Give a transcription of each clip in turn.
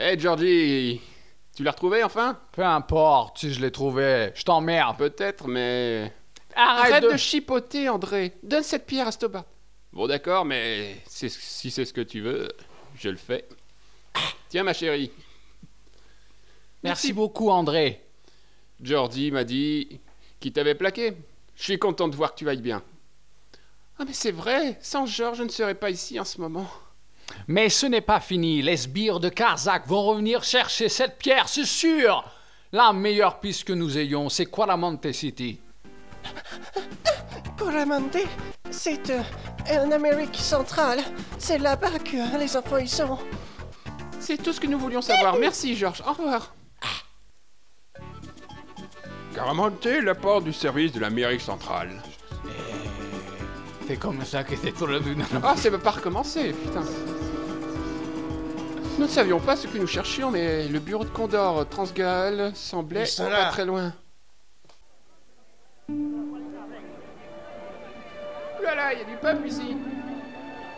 Hey Georgie, tu l'as retrouvé enfin? Peu importe si je l'ai trouvé, je t'emmerde. Peut-être, mais... Arrête Arrête de chipoter, André. Donne cette pierre à Stobart. Bon d'accord, mais si c'est ce que tu veux, je le fais. Tiens ma chérie. Merci beaucoup, André. Georgie m'a dit qu'il t'avait plaqué. Je suis content de voir que tu ailles bien. Ah mais c'est vrai, sans Georges, je ne serais pas ici en ce moment. Mais ce n'est pas fini. Les sbires de Karzak vont revenir chercher cette pierre, c'est sûr. La meilleure piste que nous ayons, c'est Quaramonte City. Coramonte, c'est en Amérique centrale. C'est là-bas que les enfants y sont. C'est tout ce que nous voulions savoir. Merci Georges, au revoir. Caramonte, la porte du service de l'Amérique centrale. C'est comme ça que c'est tout le monde. Ah, ça va pas recommencer, putain. Nous ne savions pas ce que nous cherchions, mais le bureau de Condor Transgal semblait Ils sont pas là. très loin. Oulala, il y a du peuple ici.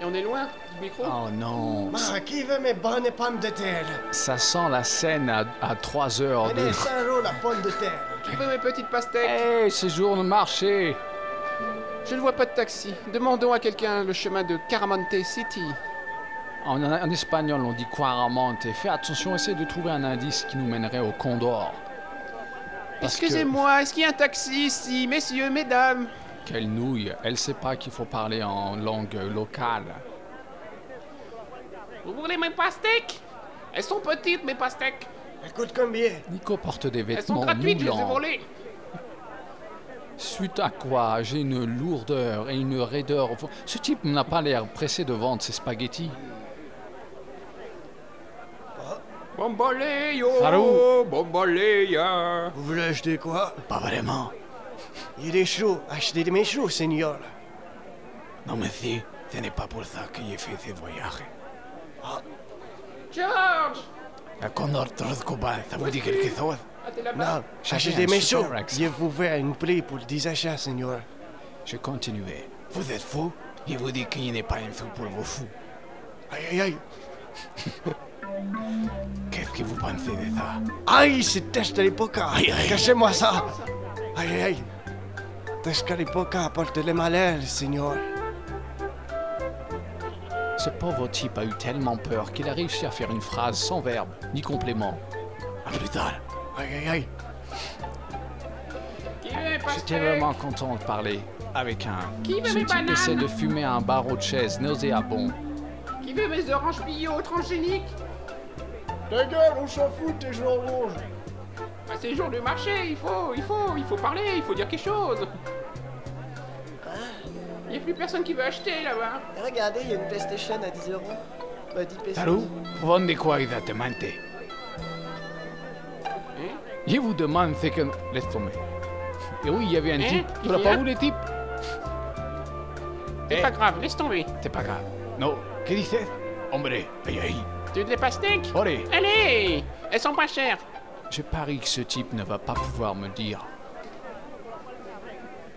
Et on est loin du micro. Oh non, Qui veut mes bonnes pommes de terre? ça sent la scène à 3 heures de... Allez, 5 € la pomme de terre. Qui veut mes petites pastèques? Hey, c'est jour de marché. Je ne vois pas de taxi. Demandons à quelqu'un le chemin de Caramonte City. En espagnol, on dit Quaramonte. Fais attention, essaie de trouver un indice qui nous mènerait au Condor. Parce que- Excusez-moi, est-ce qu'il y a un taxi ici, messieurs, mesdames? Quelle nouille, elle sait pas qu'il faut parler en langue locale. Vous voulez mes pastèques? Elles sont petites, mes pastèques. Elle coûte combien? Nico porte des Elles sont vêtements gratuites, je les ai moulants. volées. Suite à quoi, j'ai une lourdeur et une raideur. Ce type n'a pas l'air pressé de vendre ses spaghettis. Bomboleyo, Salut. bomboleya. Vous voulez acheter quoi? Pas vraiment. Il y a des choux. Achetez de mes choux, seigneur. Non merci, ce n'est pas pour ça que j'ai fait ces voyages. George! La Condor Troscoban, ça vous dit quelque chose? Ah, t'es là-bas? Non, J'avais achetez un mes super choux. accent. Je vous fais une prix pour 10 achats, seigneur. Je continuais. Vous êtes fou? Je vous dis qu'il n'est pas un sou pour vos fous. Aïe, aïe, aïe. Qu'est-ce que vous pensez de ça? Aïe, c'est Testalipoca. Aïe, aïe. Cachez-moi ça. Aïe, aïe, aïe. Testalipoca apporte le malheur, seigneur. Ce pauvre type a eu tellement peur qu'il a réussi à faire une phrase sans verbe, ni complément. À plus tard. Aïe, aïe, aïe. Qui veut mes J'étais pastèques? vraiment content de parler avec un... Qui veut Ce mes type bananes? essaie de fumer un barreau de chaise nauséabond. Qui veut mes oranges bio transgéniques? Ta gueule, on s'en fout de tes joues rouges. Ah, c'est le jour du marché, il faut parler, il faut dire quelque chose. Il n'y a plus personne qui veut acheter là-bas. Regardez, il y a une PlayStation à 10 €. 10 pesos. Salut, vendez quoi exactement? Hein? Je vous demande ce que... Laisse tomber. Et oui, il y avait un Hein? type. Tu Il l'as y pas a- vu le type? C'est Eh. pas grave, laisse tomber. C'est pas grave. Non, que dices? Hombre, aïe aïe. Tu veux des pastèques? Allez, Allez! Elles sont pas chères. je parie que ce type ne va pas pouvoir me dire.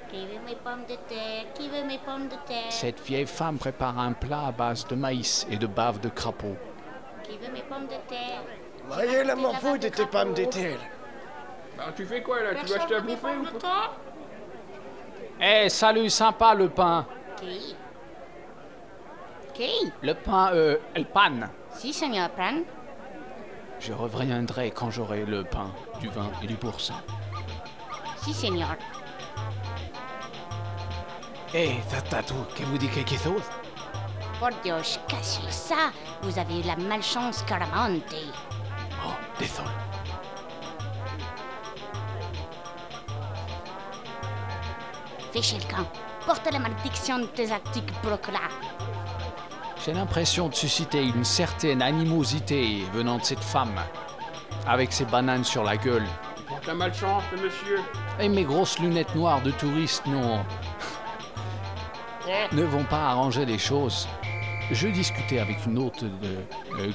Qui veut mes pommes de terre? Qui veut mes pommes de terre? Cette vieille femme prépare un plat à base de maïs et de bave de crapaud. Qui veut mes pommes de terre? Voyez la m'en fout de tes pommes de terre. Bah, tu fais quoi là? Tu veux acheter à bouffer ou de pas? terre? Eh, salut, sympa le pain. Qui? Qui? Le pain, el pan. Si, señor Pran. Je reviendrai quand j'aurai le pain, du vin et du boursin. Si, señor. Eh, ça tatou, que vous dit quelque chose? Por Dios, cachez ça. Vous avez eu la malchance Caramonte. Oh, désolé. Fichez le camp. Porte la malédiction de tes articles broclas. J'ai l'impression de susciter une certaine animosité venant de cette femme, avec ses bananes sur la gueule. Porte la malchance, le monsieur. Et mes grosses lunettes noires de touriste ne vont pas arranger les choses. Je discutais avec une hôte de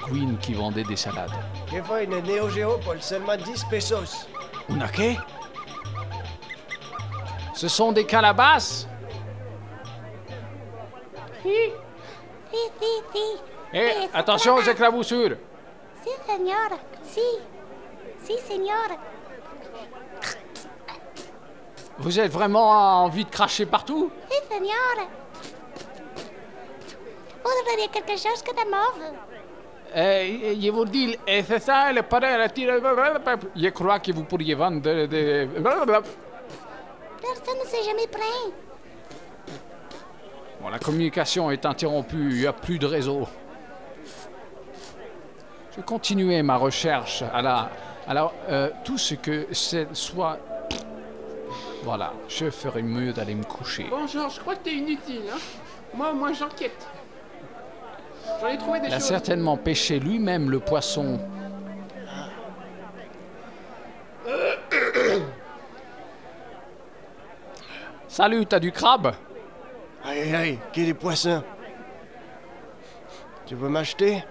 Gwyn qui vendait des salades. Je vois une Neo Geo pour seulement 10 pesos. Una qué? Ce sont des calabasses? Si, si, si. Eh, attention aux éclaboussures! Si, señor. Si. Si, señor. Vous êtes vraiment envie de cracher partout? Si, señor. Vous voudriez quelque chose que de mauve? Je vous dis, c'est ça, le parrain retire. Je crois que vous pourriez vendre des. Personne ne s'est jamais plaint. Bon, la communication est interrompue, il n'y a plus de réseau. Je continuais ma recherche Alors, tout ce que c'est soit. Voilà, je ferais mieux d'aller me coucher. Bon, Georges, je crois que t'es inutile, hein. Moi, j'enquête. J'en ai trouvé des Il a choses. certainement pêché lui-même le poisson. Salut, t'as du crabe? Aïe, aïe, quel est poisson? Tu veux m'acheter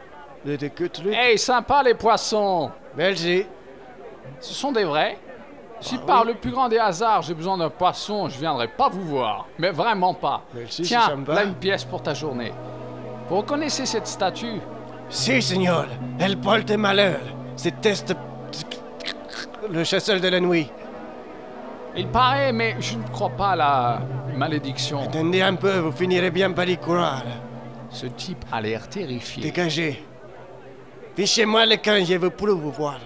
des trucs? Hey, sympa les poissons! Merci. Ce sont des vrais? Si par le plus grand des hasards j'ai besoin d'un poisson, je viendrai pas vous voir. Mais vraiment pas. Merci, c'est Tiens, sympa. là une pièce pour ta journée. Vous reconnaissez cette statue? Si, signor, elle porte malheur. C'est Test... le chasseur de la nuit. Il paraît, mais je ne crois pas à la malédiction. Attendez un peu, vous finirez bien par y croire. Ce type a l'air terrifié. Dégagez. Fichez-moi le camp, je veux plus vous voir.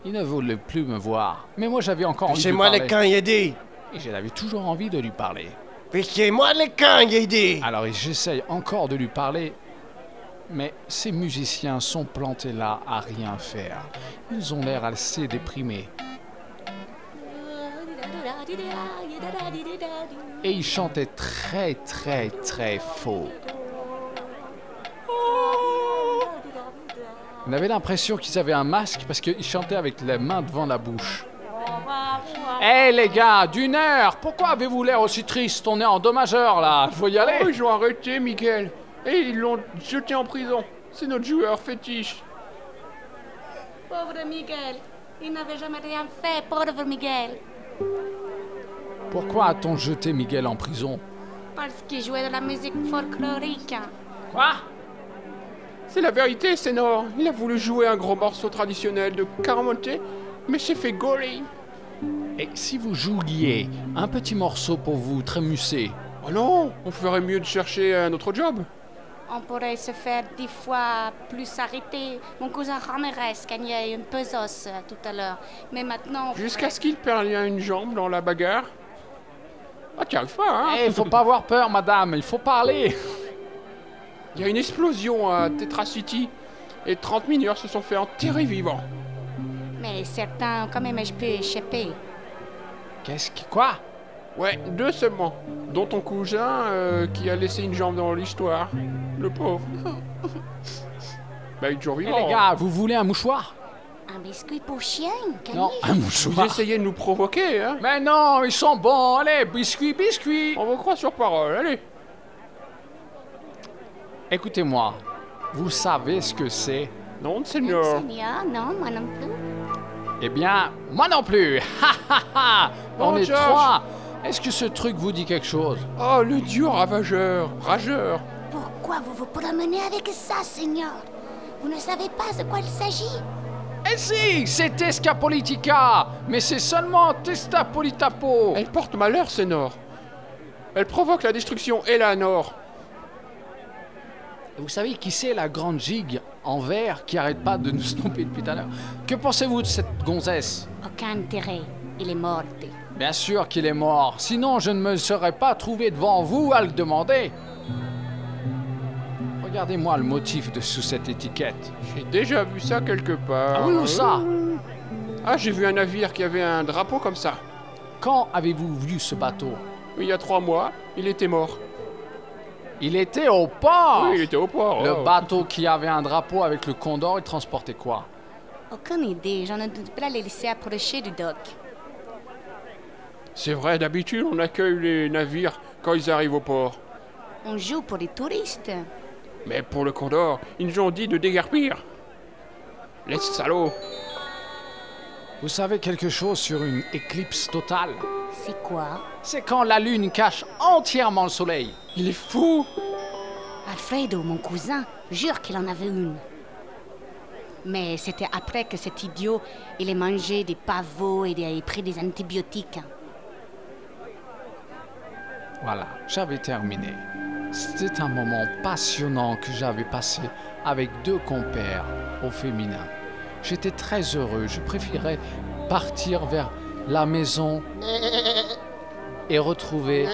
Il ne voulait plus me voir. Mais moi j'avais encore envie de lui Fichez-moi le parler. camp, j'ai dit. Et j'avais toujours envie de lui parler. Fichez-moi le camp, j'ai dit. Alors j'essaye encore de lui parler, mais ces musiciens sont plantés là à rien faire. Ils ont l'air assez déprimés. Et ils chantaient très très très faux. On avait l'impression qu'ils avaient un masque parce qu'ils chantaient avec les mains devant la bouche. Hé les gars, d'une heure, pourquoi avez-vous l'air aussi triste? On est en dommageur là, faut y Oh, aller. ils ont arrêté, Miguel. Et ils l'ont jeté en prison. C'est notre joueur fétiche. Pauvre Miguel. Il n'avait jamais rien fait, pauvre Miguel. Pourquoi a-t-on jeté Miguel en prison? Parce qu'il jouait de la musique folklorique. Quoi? C'est la vérité, Sénor. Il a voulu jouer un gros morceau traditionnel de Caramonte, mais s'est fait gauler. Et si vous jouiez un petit morceau pour vous trémusser? Oh non, on ferait mieux de chercher un autre job. On pourrait se faire 10 fois plus arrêter. Mon cousin Ramirez gagnait une pesos tout à l'heure. Mais maintenant... on Jusqu'à pourrait- ce qu'il perde une jambe dans la bagarre. Ah, t'y arrives pas, hein? Eh, faut pas avoir peur, madame, il faut parler. Il y a une explosion à Tetra City. Et 30 mineurs se sont fait enterrer vivants. Mais certains ont quand même pu échapper. Qu'est-ce que... Quoi? Ouais, 2 seulement. Dont ton cousin qui a laissé une jambe dans l'histoire. Le pauvre. Bah, il est toujours Eh, vivant. les gars, vous voulez un mouchoir? Un biscuit pour chien, Non, Camille. un Vous mouchoir. essayez de nous provoquer, hein? Mais non, ils sont bons, allez, biscuit, biscuit. On vous croit sur parole, allez. Écoutez-moi, vous savez ce que c'est? Non, Seigneur. Seigneur, non, moi non plus. Eh bien, moi non plus. Ha ha ha. On Oh, est George. 3. Est-ce que ce truc vous dit quelque chose? Oh, le dieu ravageur, rageur. Pourquoi vous vous promenez avec ça, Seigneur? Vous ne savez pas de quoi il s'agit? Eh si, c'est Escapolitica. Mais c'est seulement Testapolitapo. Elle porte malheur, Sénor. Elle provoque la destruction, Eleanor. Vous savez qui c'est la grande gigue en verre qui arrête pas de nous snopper depuis tout à l'heure? Que pensez-vous de cette gonzesse? Aucun intérêt. Il est mort. Bien sûr qu'il est mort, sinon je ne me serais pas trouvé devant vous à le demander. Regardez-moi le motif sous cette étiquette. J'ai déjà vu ça quelque part. Ah oui, où ça? Ah, j'ai vu un navire qui avait un drapeau comme ça. Quand avez-vous vu ce bateau? Il y a 3 mois, il était mort. Il était au port. Oui, il était au port. Le oh. bateau qui avait un drapeau avec le condor, il transportait quoi? Aucune idée. J'en ai doute pas les laisser approcher du dock. C'est vrai, d'habitude, on accueille les navires quand ils arrivent au port. On joue pour les touristes. Mais pour le Condor, ils nous ont dit de déguerpir. Les salauds. Vous savez quelque chose sur une éclipse totale? C'est quoi? C'est quand la lune cache entièrement le soleil. Il est fou. Alfredo, mon cousin, jure qu'il en avait une. Mais c'était après que cet idiot, il ait mangé des pavots et ait pris des antibiotiques. Voilà, j'avais terminé. C'était un moment passionnant que j'avais passé avec 2 compères au féminin. J'étais très heureux, je préférais partir vers la maison et retrouver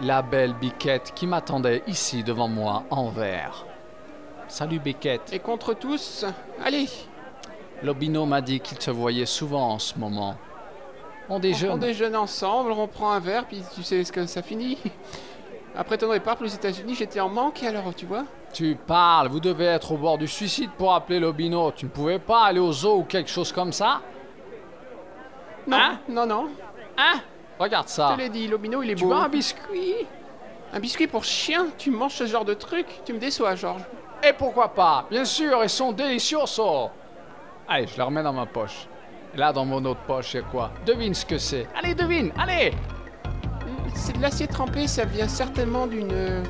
la belle Biquette qui m'attendait ici devant moi en verre. Salut Biquette. Et contre tous, allez, Lobino m'a dit qu'il te voyait souvent en ce moment. On on déjeune. déjeune ensemble, on prend un verre, puis tu sais ce que ça finit. Après ton départ pour les États-Unis, j'étais en manque, et alors, tu vois? Tu parles, vous devez être au bord du suicide pour appeler Lobino. Tu ne pouvais pas aller au zoo ou quelque chose comme ça? Non, Hein? non. Hein? Regarde Je ça. te l'ai dit, Lobino, il est Tu beau. veux un biscuit? Un biscuit pour chien? Tu manges ce genre de truc? Tu me déçois, Georges. Et pourquoi pas? Bien sûr, ils sont délicieux. Allez, je les remets dans ma poche. Et là, dans mon autre poche, il y a quoi? Devine ce que c'est. Allez, devine, allez! C'est de l'acier trempé, ça vient certainement d'une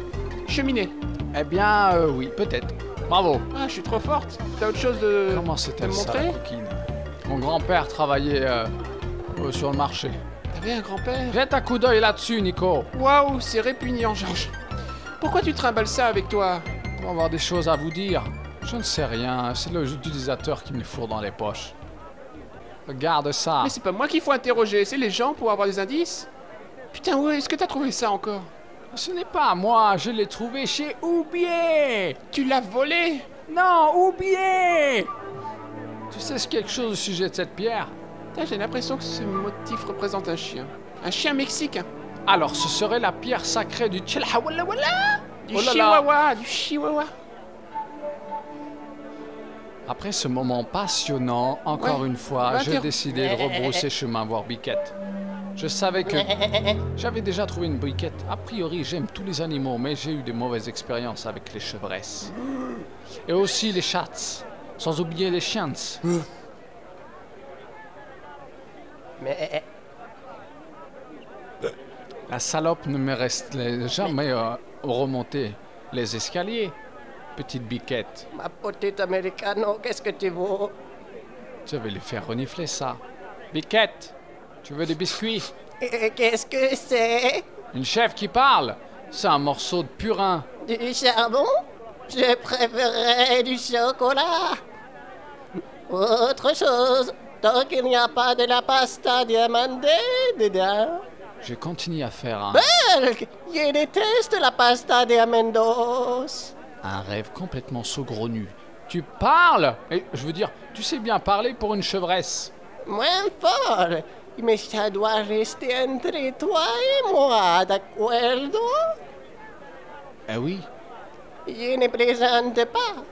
cheminée. Eh bien, oui, peut-être. Bravo. Ah, je suis trop forte. T'as autre chose de... Comment de c'était me ça, la montrer? coquine? Mon grand-père travaillait sur le marché. T'avais un grand-père? Jette un coup d'œil là-dessus, Nico. Waouh, c'est répugnant, Georges. Pourquoi tu trimbales ça avec toi? Pour avoir des choses à vous dire. Je ne sais rien, c'est l'utilisateur qui me les fourre dans les poches. Regarde ça. Mais c'est pas moi qu'il faut interroger, c'est les gens pour avoir des indices. Putain, ouais, est-ce que t'as trouvé ça encore? Ce n'est pas moi, je l'ai trouvé chez Oubier. Tu l'as volé? Non, Oubier. Tu sais quelque chose au sujet de cette pierre? Putain, j'ai l'impression que ce motif représente un chien. Un chien mexicain. Alors, ce serait la pierre sacrée du Tchilhawallawalla. Du Oh là là. chihuahua, du chihuahua. Après ce moment passionnant, encore Ouais. une fois, Va j'ai dire- décidé de rebrousser chemin voir Biquette. Je savais que j'avais déjà trouvé une Biquette. A priori, j'aime tous les animaux, mais j'ai eu des mauvaises expériences avec les chevresses. Et aussi les chats, sans oublier les chiens. Mais La salope ne me reste jamais remonter les escaliers, petite Biquette. ma petite americano, qu'est-ce que tu veux? Je vais lui faire renifler ça. Biquette, tu veux des biscuits? Et qu'est-ce que c'est? Une chèvre qui parle? C'est un morceau de purin. Du charbon? Je préférerais du chocolat. Autre chose, tant qu'il n'y a pas de la pasta diamandée dedans. Je continue à faire un Je déteste la pasta diamandos. rêve complètement saugrenu. Tu parles? Et je veux dire, tu sais bien parler pour une chevresse. Moins fort, mais ça doit rester entre toi et moi, d'accordo? Eh oui. Je ne plaisante pas.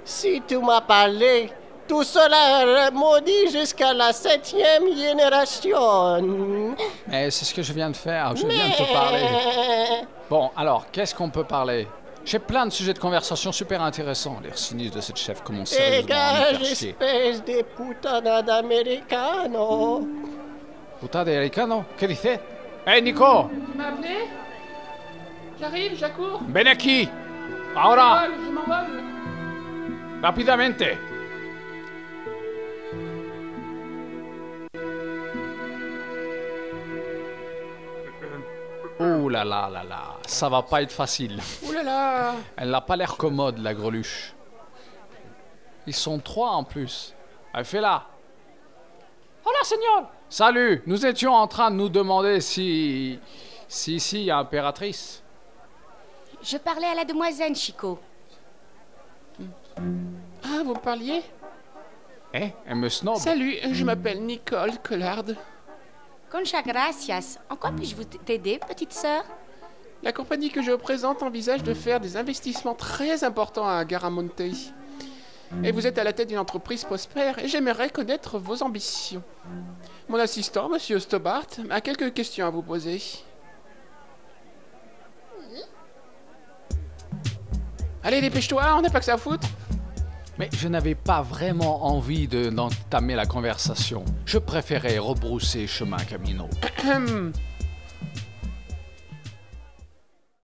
Si tu m'as parlé, tout cela maudit jusqu'à la 7e génération. Mais c'est ce que je viens de faire. Je viens de te parler. Bon, alors, qu'est-ce qu'on peut parler? J'ai plein de sujets de conversation super intéressants. L'air sinistre de cette chef commence sérieusement à me Dégage, faire chier. espèce de puttana d'americano. Puta de americano? Que dices? Hey, Nico! Tu m'as appelé? J'arrive, j'accours. Ven aquí! Ahora! Je m'envole. Rapidamente! Oh là là là là, ça va pas être facile. Ouh là là. Elle n'a pas l'air commode, la greluche. Ils sont 3 en plus. Elle fait là. Hola, señor! Salut! Nous étions en train de nous demander si ici il y a impératrice. Je parlais à la demoiselle, Chico. Ah, vous me parliez? Eh, elle me snob. Salut, je m'appelle Nicole Collard. Concha gracias. En quoi puis-je vous t'aider, petite sœur? La compagnie que je représente envisage de faire des investissements très importants à Garamonte. Et vous êtes à la tête d'une entreprise prospère et j'aimerais connaître vos ambitions. Mon assistant, monsieur Stobart, a quelques questions à vous poser. Allez, dépêche-toi, on n'a pas que ça à foutre. Mais je n'avais pas vraiment envie d'entamer la conversation. Je préférais rebrousser chemin Camino.